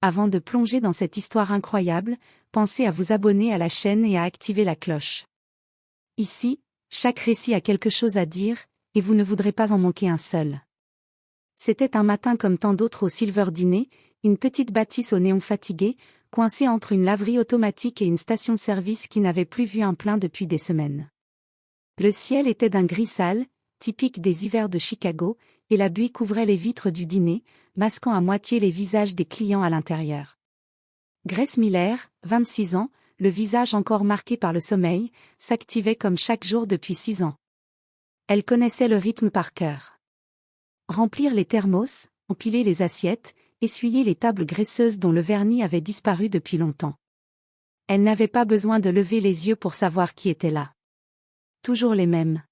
avant de plonger dans cette histoire incroyable, pensez à vous abonner à la chaîne et à activer la cloche. Ici, chaque récit a quelque chose à dire, et vous ne voudrez pas en manquer un seul. C'était un matin comme tant d'autres au Silver Diner, une petite bâtisse au néon fatigué, coincée entre une laverie automatique et une station-service qui n'avait plus vu un plein depuis des semaines. Le ciel était d'un gris sale, typique des hivers de Chicago, et la buée couvrait les vitres du dîner, masquant à moitié les visages des clients à l'intérieur. Grace Miller, 26 ans, le visage encore marqué par le sommeil, s'activait comme chaque jour depuis 6 ans. Elle connaissait le rythme par cœur. Remplir les thermos, empiler les assiettes, essuyer les tables graisseuses dont le vernis avait disparu depuis longtemps. Elle n'avait pas besoin de lever les yeux pour savoir qui était là. Toujours les mêmes.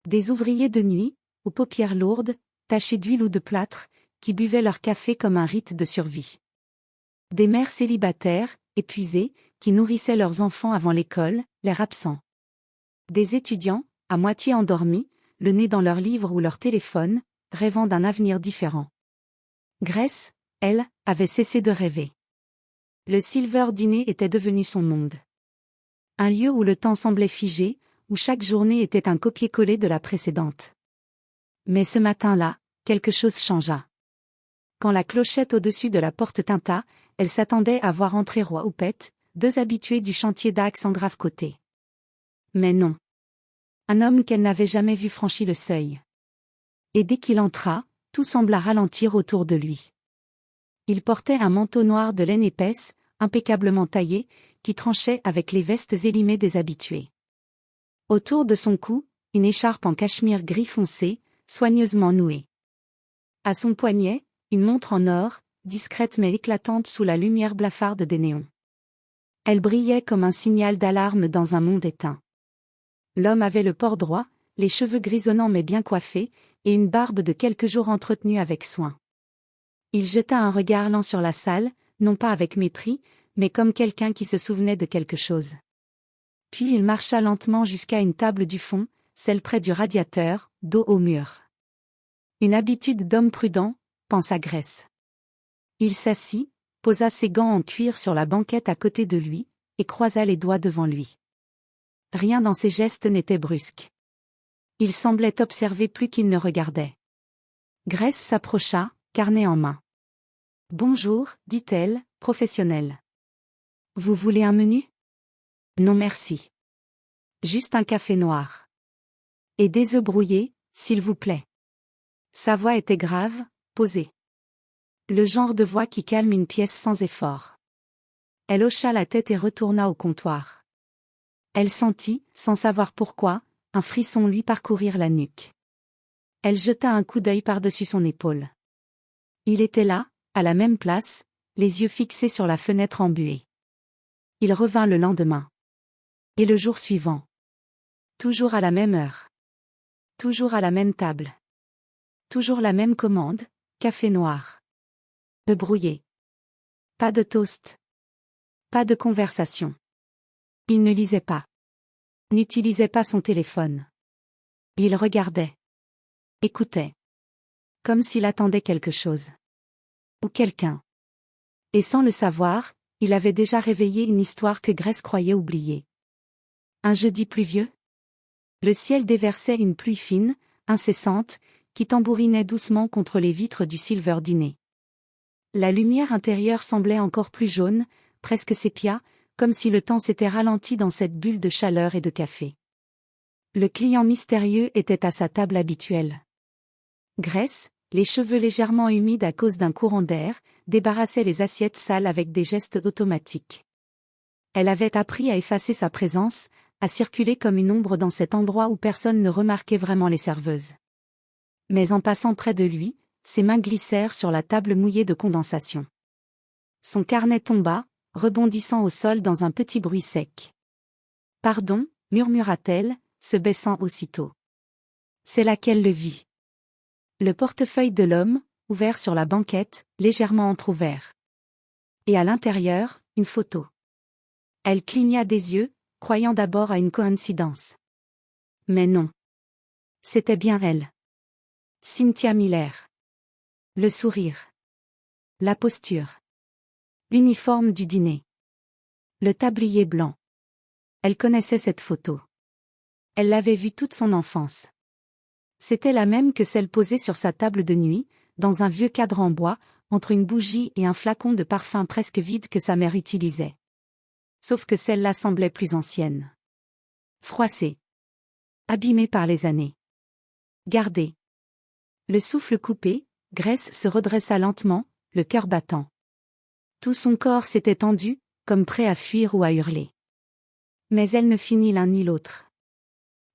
Des ouvriers de nuit, aux paupières lourdes, tachés d'huile ou de plâtre, qui buvaient leur café comme un rite de survie. Des mères célibataires, épuisées, qui nourrissaient leurs enfants avant l'école, l'air absent. Des étudiants, à moitié endormis, le nez dans leur livre ou leur téléphone, rêvant d'un avenir différent. Grace, elle, avait cessé de rêver. Le Silver Diner était devenu son monde. Un lieu où le temps semblait figé, où chaque journée était un copier-coller de la précédente. Mais ce matin-là, quelque chose changea. Quand la clochette au-dessus de la porte tinta, elle s'attendait à voir entrer Roy Houpette, 2 habitués du chantier d'Axe en grave côté. Mais non. Un homme qu'elle n'avait jamais vu franchit le seuil. Et dès qu'il entra, tout sembla ralentir autour de lui. Il portait un manteau noir de laine épaisse, impeccablement taillé, qui tranchait avec les vestes élimées des habitués. Autour de son cou, une écharpe en cachemire gris foncé, soigneusement nouée. À son poignet, une montre en or, discrète mais éclatante sous la lumière blafarde des néons. Elle brillait comme un signal d'alarme dans un monde éteint. L'homme avait le port droit, les cheveux grisonnants mais bien coiffés, et une barbe de quelques jours entretenue avec soin. Il jeta un regard lent sur la salle, non pas avec mépris, mais comme quelqu'un qui se souvenait de quelque chose. Puis il marcha lentement jusqu'à une table du fond, celle près du radiateur, dos au mur. Une habitude d'homme prudent, pensa Grace. Il s'assit, posa ses gants en cuir sur la banquette à côté de lui, et croisa les doigts devant lui. Rien dans ses gestes n'était brusque. Il semblait observer plus qu'il ne regardait. Grace s'approcha, carnet en main. « Bonjour, dit-elle, professionnelle. Vous voulez un menu ? Non merci. Juste un café noir. Et des œufs brouillés, s'il vous plaît. » Sa voix était grave, posée. Le genre de voix qui calme une pièce sans effort. Elle hocha la tête et retourna au comptoir. Elle sentit, sans savoir pourquoi, un frisson lui parcourir la nuque. Elle jeta un coup d'œil par-dessus son épaule. Il était là, à la même place, les yeux fixés sur la fenêtre embuée. Il revint le lendemain. Et le jour suivant. Toujours à la même heure. Toujours à la même table. Toujours la même commande, café noir. Œufs brouillés. Pas de toast. Pas de conversation. Il ne lisait pas. N'utilisait pas son téléphone. Il regardait. Écoutait. Comme s'il attendait quelque chose. Ou quelqu'un. Et sans le savoir, il avait déjà réveillé une histoire que Grace croyait oubliée. Un jeudi pluvieux. Le ciel déversait une pluie fine, incessante, qui tambourinait doucement contre les vitres du Silver Diner. La lumière intérieure semblait encore plus jaune, presque sépia, comme si le temps s'était ralenti dans cette bulle de chaleur et de café. Le client mystérieux était à sa table habituelle. Grace, les cheveux légèrement humides à cause d'un courant d'air, débarrassait les assiettes sales avec des gestes automatiques. Elle avait appris à effacer sa présence, à circuler comme une ombre dans cet endroit où personne ne remarquait vraiment les serveuses. Mais en passant près de lui, ses mains glissèrent sur la table mouillée de condensation. Son carnet tomba, rebondissant au sol dans un petit bruit sec. « Pardon » murmura-t-elle, se baissant aussitôt. C'est là qu'elle le vit. Le portefeuille de l'homme, ouvert sur la banquette, légèrement entrouvert. Et à l'intérieur, une photo. Elle cligna des yeux, croyant d'abord à une coïncidence. Mais non. C'était bien elle. Cynthia Miller. Le sourire. La posture. Uniforme du dîner. Le tablier blanc. Elle connaissait cette photo. Elle l'avait vue toute son enfance. C'était la même que celle posée sur sa table de nuit, dans un vieux cadre en bois, entre une bougie et un flacon de parfum presque vide que sa mère utilisait. Sauf que celle-là semblait plus ancienne. Froissée. Abîmée par les années. Gardée. Le souffle coupé, Grace se redressa lentement, le cœur battant. Tout son corps s'était tendu, comme prêt à fuir ou à hurler. Mais elle ne fit ni l'un ni l'autre.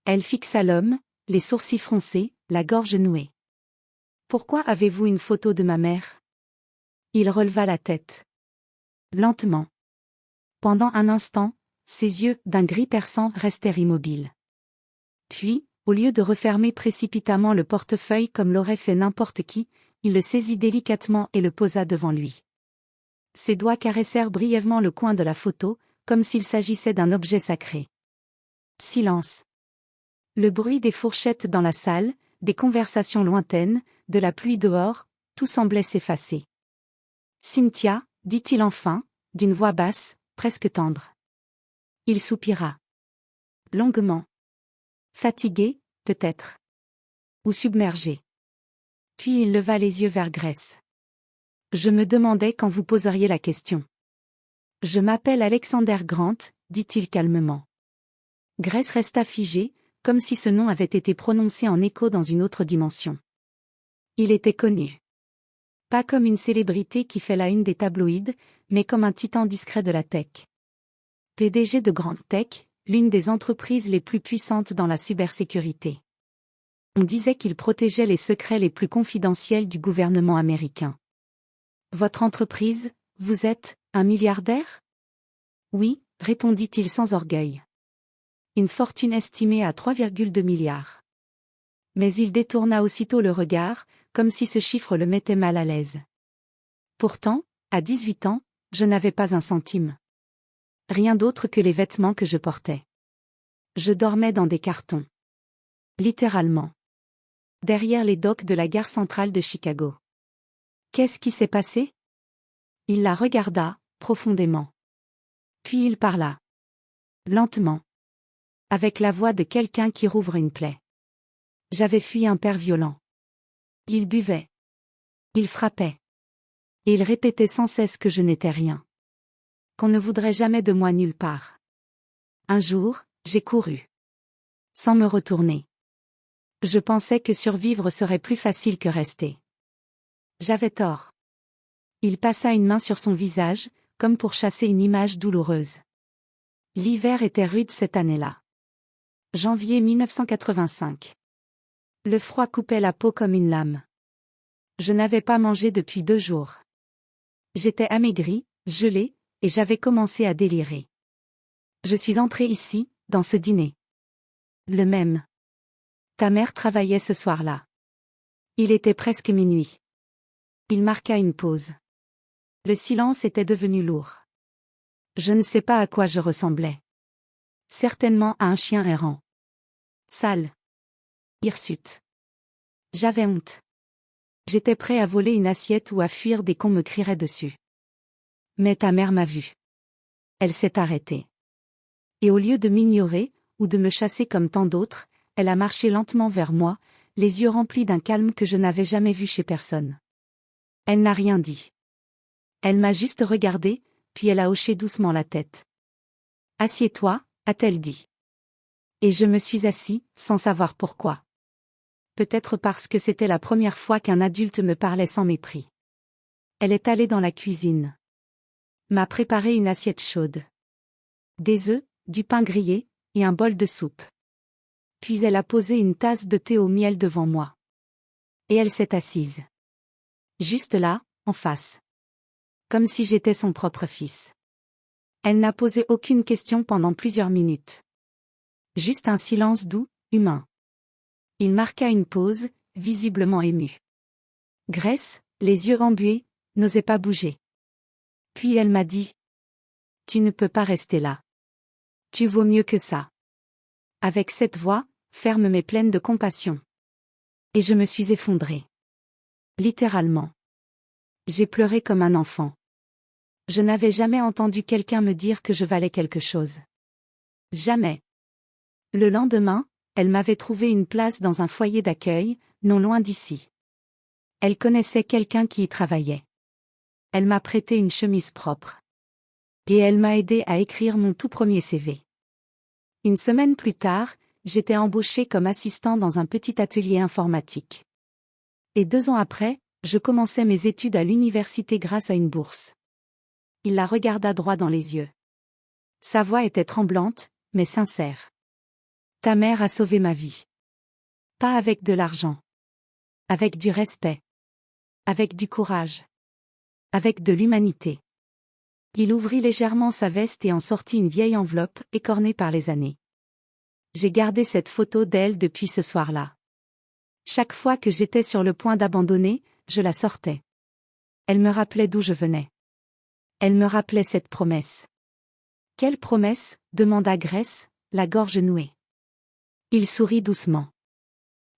Elle fixa l'homme, les sourcils froncés, la gorge nouée. « Pourquoi avez-vous une photo de ma mère ?» Il releva la tête. Lentement. Pendant un instant, ses yeux, d'un gris perçant, restèrent immobiles. Puis, au lieu de refermer précipitamment le portefeuille comme l'aurait fait n'importe qui, il le saisit délicatement et le posa devant lui. Ses doigts caressèrent brièvement le coin de la photo, comme s'il s'agissait d'un objet sacré. Silence. Le bruit des fourchettes dans la salle, des conversations lointaines, de la pluie dehors, tout semblait s'effacer. « Cynthia », dit-il enfin, d'une voix basse, presque tendre. Il soupira. Longuement. Fatigué, peut-être. Ou submergé. Puis il leva les yeux vers Grace. « Je me demandais quand vous poseriez la question. »« Je m'appelle Alexander Grant », dit-il calmement. Grace resta figée, comme si ce nom avait été prononcé en écho dans une autre dimension. Il était connu. Pas comme une célébrité qui fait la une des tabloïds, mais comme un titan discret de la tech. PDG de Grant Tech, l'une des entreprises les plus puissantes dans la cybersécurité. On disait qu'il protégeait les secrets les plus confidentiels du gouvernement américain. « Votre entreprise, vous êtes un milliardaire ?» « Oui », répondit-il sans orgueil. « Une fortune estimée à 3,2 milliards. » Mais il détourna aussitôt le regard, comme si ce chiffre le mettait mal à l'aise. Pourtant, à 18 ans, je n'avais pas un centime. Rien d'autre que les vêtements que je portais. Je dormais dans des cartons. Littéralement. Derrière les docks de la gare centrale de Chicago. Qu'est-ce qui s'est passé ? Il la regarda, profondément. Puis il parla. Lentement. Avec la voix de quelqu'un qui rouvre une plaie. J'avais fui un père violent. Il buvait. Il frappait. Et il répétait sans cesse que je n'étais rien. Qu'on ne voudrait jamais de moi nulle part. Un jour, j'ai couru. Sans me retourner. Je pensais que survivre serait plus facile que rester. J'avais tort. Il passa une main sur son visage, comme pour chasser une image douloureuse. L'hiver était rude cette année-là. Janvier 1985. Le froid coupait la peau comme une lame. Je n'avais pas mangé depuis 2 jours. J'étais amaigri, gelé, et j'avais commencé à délirer. Je suis entré ici, dans ce dîner. Le même. Ta mère travaillait ce soir-là. Il était presque minuit. Il marqua une pause. Le silence était devenu lourd. Je ne sais pas à quoi je ressemblais. Certainement à un chien errant. Sale. Hirsute. J'avais honte. J'étais prêt à voler une assiette ou à fuir dès qu'on me crierait dessus. Mais ta mère m'a vu. Elle s'est arrêtée. Et au lieu de m'ignorer, ou de me chasser comme tant d'autres, elle a marché lentement vers moi, les yeux remplis d'un calme que je n'avais jamais vu chez personne. Elle n'a rien dit. Elle m'a juste regardé, puis elle a hoché doucement la tête. « Assieds-toi », a-t-elle dit. Et je me suis assis, sans savoir pourquoi. Peut-être parce que c'était la première fois qu'un adulte me parlait sans mépris. Elle est allée dans la cuisine. M'a préparé une assiette chaude. Des œufs, du pain grillé, et un bol de soupe. Puis elle a posé une tasse de thé au miel devant moi. Et elle s'est assise. Juste là, en face. Comme si j'étais son propre fils. Elle n'a posé aucune question pendant plusieurs minutes. Juste un silence doux, humain. Il marqua une pause, visiblement ému. Grace, les yeux embués, n'osait pas bouger. Puis elle m'a dit. « Tu ne peux pas rester là. Tu vaux mieux que ça. » Avec cette voix, ferme mais pleine de compassion. Et je me suis effondrée. Littéralement. J'ai pleuré comme un enfant. Je n'avais jamais entendu quelqu'un me dire que je valais quelque chose. Jamais. Le lendemain, elle m'avait trouvé une place dans un foyer d'accueil, non loin d'ici. Elle connaissait quelqu'un qui y travaillait. Elle m'a prêté une chemise propre. Et elle m'a aidé à écrire mon tout premier CV. Une semaine plus tard, j'étais embauché comme assistant dans un petit atelier informatique. Et 2 ans après, je commençais mes études à l'université grâce à une bourse. Il la regarda droit dans les yeux. Sa voix était tremblante, mais sincère. Ta mère a sauvé ma vie. Pas avec de l'argent. Avec du respect. Avec du courage. Avec de l'humanité. Il ouvrit légèrement sa veste et en sortit une vieille enveloppe, écornée par les années. J'ai gardé cette photo d'elle depuis ce soir-là. Chaque fois que j'étais sur le point d'abandonner, je la sortais. Elle me rappelait d'où je venais. Elle me rappelait cette promesse. Quelle promesse ? Demanda Grace, la gorge nouée. Il sourit doucement.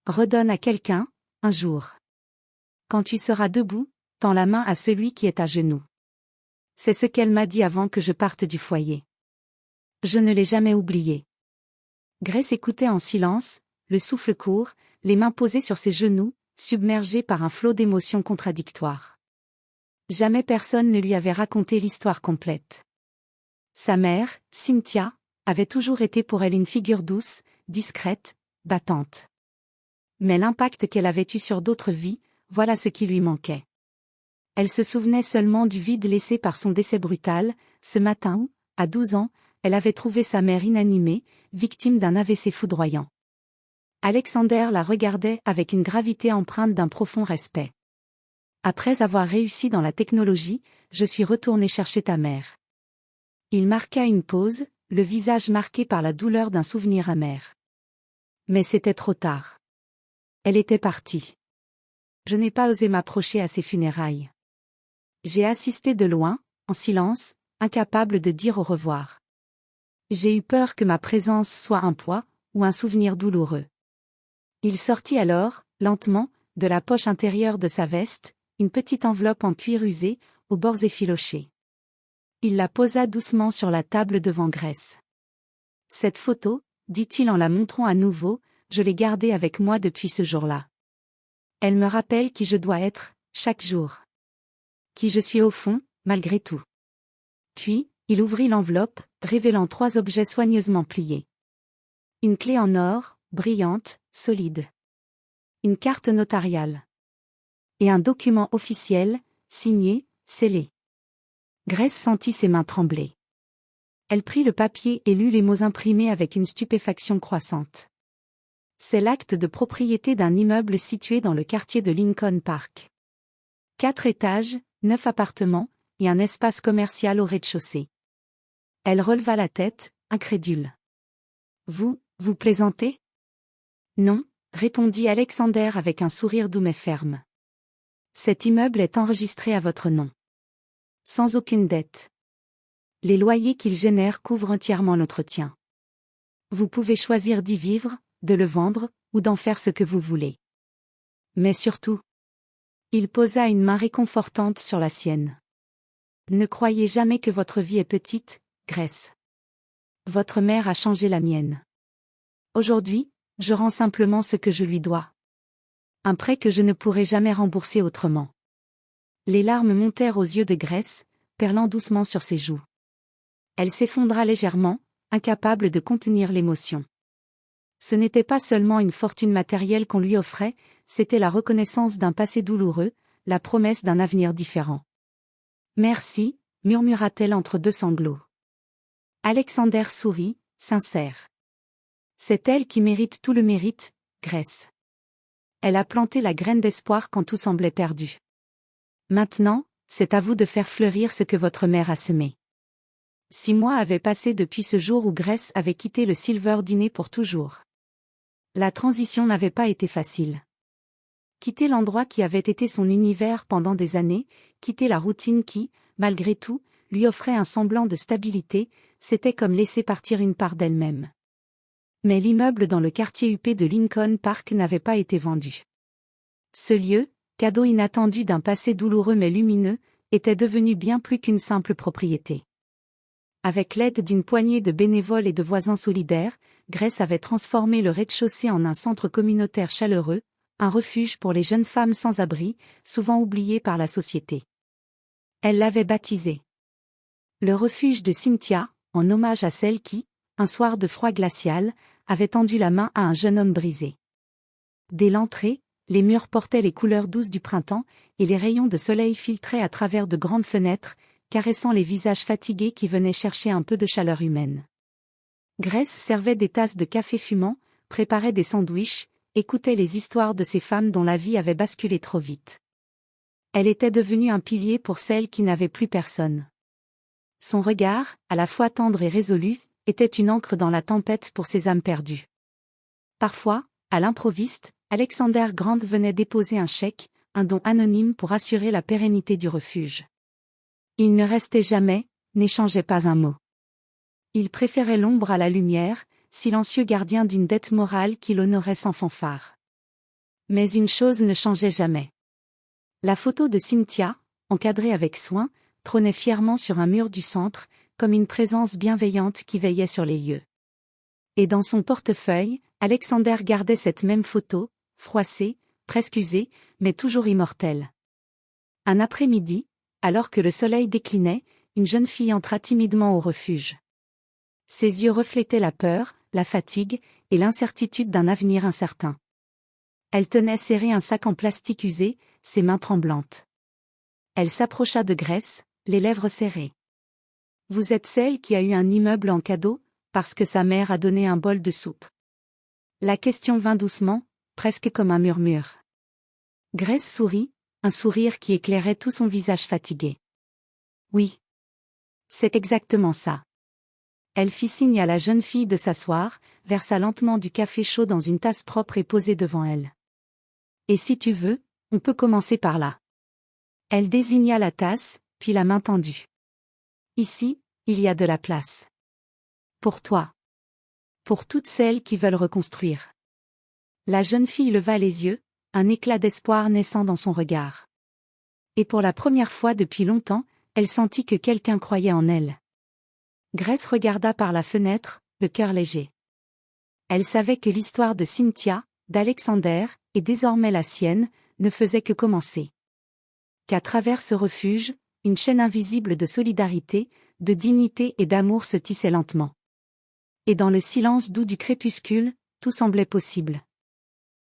Redonne à quelqu'un, un jour. Quand tu seras debout, tends la main à celui qui est à genoux. C'est ce qu'elle m'a dit avant que je parte du foyer. Je ne l'ai jamais oublié. Grace écoutait en silence, le souffle court, les mains posées sur ses genoux, submergée par un flot d'émotions contradictoires. Jamais personne ne lui avait raconté l'histoire complète. Sa mère, Cynthia, avait toujours été pour elle une figure douce, discrète, battante. Mais l'impact qu'elle avait eu sur d'autres vies, voilà ce qui lui manquait. Elle se souvenait seulement du vide laissé par son décès brutal, ce matin où, à 12 ans, elle avait trouvé sa mère inanimée, victime d'un AVC foudroyant. Alexander la regardait avec une gravité empreinte d'un profond respect. Après avoir réussi dans la technologie, je suis retourné chercher ta mère. Il marqua une pause, le visage marqué par la douleur d'un souvenir amer. Mais c'était trop tard. Elle était partie. Je n'ai pas osé m'approcher à ses funérailles. J'ai assisté de loin, en silence, incapable de dire au revoir. J'ai eu peur que ma présence soit un poids, ou un souvenir douloureux. Il sortit alors, lentement, de la poche intérieure de sa veste, une petite enveloppe en cuir usé, aux bords effilochés. Il la posa doucement sur la table devant Grace. Cette photo, dit-il en la montrant à nouveau, je l'ai gardée avec moi depuis ce jour-là. Elle me rappelle qui je dois être, chaque jour. Qui je suis au fond, malgré tout. Puis, il ouvrit l'enveloppe, révélant 3 objets soigneusement pliés. Une clé en or, brillante, solide. Une carte notariale. Et un document officiel, signé, scellé. Grace sentit ses mains trembler. Elle prit le papier et lut les mots imprimés avec une stupéfaction croissante. C'est l'acte de propriété d'un immeuble situé dans le quartier de Lincoln Park. 4 étages, 9 appartements, et un espace commercial au rez-de-chaussée. Elle releva la tête, incrédule. Vous plaisantez ? Non, répondit Alexander avec un sourire doux mais ferme. Cet immeuble est enregistré à votre nom. Sans aucune dette. Les loyers qu'il génère couvrent entièrement l'entretien. Vous pouvez choisir d'y vivre, de le vendre, ou d'en faire ce que vous voulez. Mais surtout, il posa une main réconfortante sur la sienne. Ne croyez jamais que votre vie est petite, Grace. Votre mère a changé la mienne. Aujourd'hui, je rends simplement ce que je lui dois. Un prêt que je ne pourrai jamais rembourser autrement. Les larmes montèrent aux yeux de Grace, perlant doucement sur ses joues. Elle s'effondra légèrement, incapable de contenir l'émotion. Ce n'était pas seulement une fortune matérielle qu'on lui offrait, c'était la reconnaissance d'un passé douloureux, la promesse d'un avenir différent. Merci, murmura-t-elle entre 2 sanglots. Alexander sourit, sincère. C'est elle qui mérite tout le mérite, Grace. Elle a planté la graine d'espoir quand tout semblait perdu. Maintenant, c'est à vous de faire fleurir ce que votre mère a semé. 6 mois avaient passé depuis ce jour où Grace avait quitté le Silver Dîner pour toujours. La transition n'avait pas été facile. Quitter l'endroit qui avait été son univers pendant des années, quitter la routine qui, malgré tout, lui offrait un semblant de stabilité, c'était comme laisser partir une part d'elle-même. Mais l'immeuble dans le quartier huppé de Lincoln Park n'avait pas été vendu. Ce lieu, cadeau inattendu d'un passé douloureux mais lumineux, était devenue bien plus qu'une simple propriété. Avec l'aide d'une poignée de bénévoles et de voisins solidaires, Grace avait transformé le rez-de-chaussée en un centre communautaire chaleureux, un refuge pour les jeunes femmes sans abri, souvent oubliées par la société. Elle l'avait baptisé le refuge de Cynthia, en hommage à celle qui, un soir de froid glacial, avait tendu la main à un jeune homme brisé. Dès l'entrée, les murs portaient les couleurs douces du printemps, et les rayons de soleil filtraient à travers de grandes fenêtres, caressant les visages fatigués qui venaient chercher un peu de chaleur humaine. Grace servait des tasses de café fumant, préparait des sandwichs, écoutait les histoires de ces femmes dont la vie avait basculé trop vite. Elle était devenue un pilier pour celles qui n'avaient plus personne. Son regard, à la fois tendre et résolu, était une ancre dans la tempête pour ces âmes perdues. Parfois, à l'improviste, Alexander Grant venait déposer un chèque, un don anonyme pour assurer la pérennité du refuge. Il ne restait jamais, n'échangeait pas un mot. Il préférait l'ombre à la lumière, silencieux gardien d'une dette morale qu'il honorait sans fanfare. Mais une chose ne changeait jamais. La photo de Cynthia, encadrée avec soin, trônait fièrement sur un mur du centre, comme une présence bienveillante qui veillait sur les lieux. Et dans son portefeuille, Alexander gardait cette même photo, froissée, presque usée, mais toujours immortelle. Un après-midi, alors que le soleil déclinait, une jeune fille entra timidement au refuge. Ses yeux reflétaient la peur, la fatigue, et l'incertitude d'un avenir incertain. Elle tenait serré un sac en plastique usé, ses mains tremblantes. Elle s'approcha de Grace, les lèvres serrées. « Vous êtes celle qui a eu un immeuble en cadeau, parce que sa mère a donné un bol de soupe. » La question vint doucement, presque comme un murmure. Grace sourit, un sourire qui éclairait tout son visage fatigué. « Oui. C'est exactement ça. » Elle fit signe à la jeune fille de s'asseoir, versa lentement du café chaud dans une tasse propre et posée devant elle. « Et si tu veux, on peut commencer par là. » Elle désigna la tasse, puis la main tendue. « Ici, il y a de la place. Pour toi. Pour toutes celles qui veulent reconstruire. » La jeune fille leva les yeux, un éclat d'espoir naissant dans son regard. Et pour la première fois depuis longtemps, elle sentit que quelqu'un croyait en elle. Grace regarda par la fenêtre, le cœur léger. Elle savait que l'histoire de Cynthia, d'Alexander, et désormais la sienne, ne faisait que commencer. Qu'à travers ce refuge, une chaîne invisible de solidarité, de dignité et d'amour se tissait lentement. Et dans le silence doux du crépuscule, tout semblait possible.